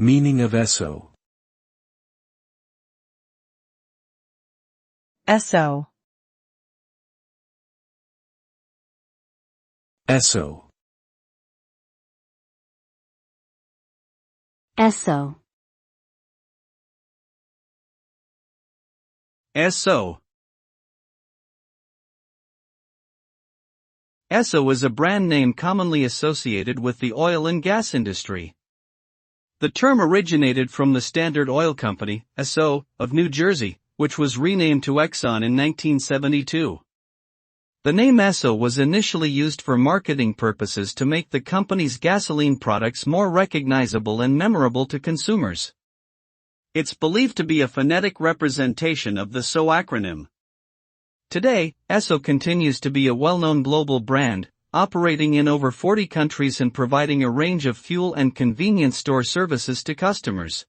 Meaning of Esso. Esso. Esso. Esso. Esso. Esso is a brand name commonly associated with the oil and gas industry. The term originated from the Standard Oil Company, Esso, of New Jersey, which was renamed to Exxon in 1972. The name Esso was initially used for marketing purposes to make the company's gasoline products more recognizable and memorable to consumers. It's believed to be a phonetic representation of the SO acronym. Today, Esso continues to be a well-known global brand, operating in over 40 countries and providing a range of fuel and convenience store services to customers.